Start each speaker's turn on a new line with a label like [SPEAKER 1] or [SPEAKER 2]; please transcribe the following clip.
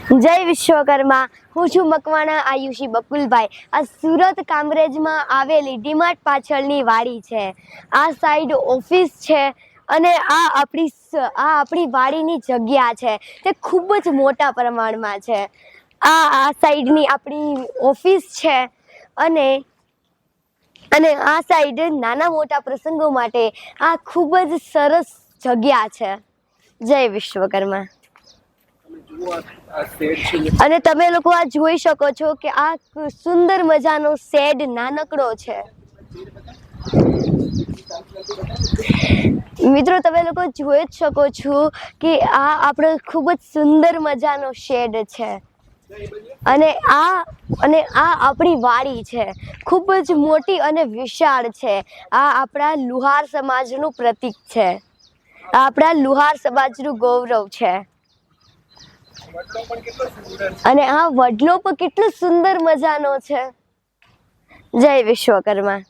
[SPEAKER 1] જય વિશ્વકર્મા। હું છું મકવાણા આયુષી બકુલભાઈ। આ સુરત કામરેજમાં આવેલી ડીમાર્ટ પાછળની વાડી છે। આ સાઈડ ઓફિસ છે અને આ આપણી વાડીની જગ્યા છે તે ખૂબ જ મોટા પ્રમાણમાં છે। આ સાઈડની આપણી ઓફિસ છે અને આ સાઈડ નાના મોટા પ્રસંગો માટે આ ખૂબ જ સરસ જગ્યા છે। જય વિશ્વકર્મા। અને તમે લોકો આ જોઈ શકો છો કે આ સુંદર મજાનો શેડ નાનકડો છે। મિત્રો તમે લોકો જોઈ જ શકો છો કે આ આપણો ખૂબ જ સુંદર મજાનો શેડ છે અને આ આપણી વાડી છે, ખૂબ જ મોટી અને વિશાળ છે। આ આપણા લુહાર સમાજનું પ્રતીક છે, આ આપણા લુહાર સમાજનું ગૌરવ છે અને આ વડલો પણ કેટલો સુંદર મજાનો છે। જય વિશ્વકર્મા।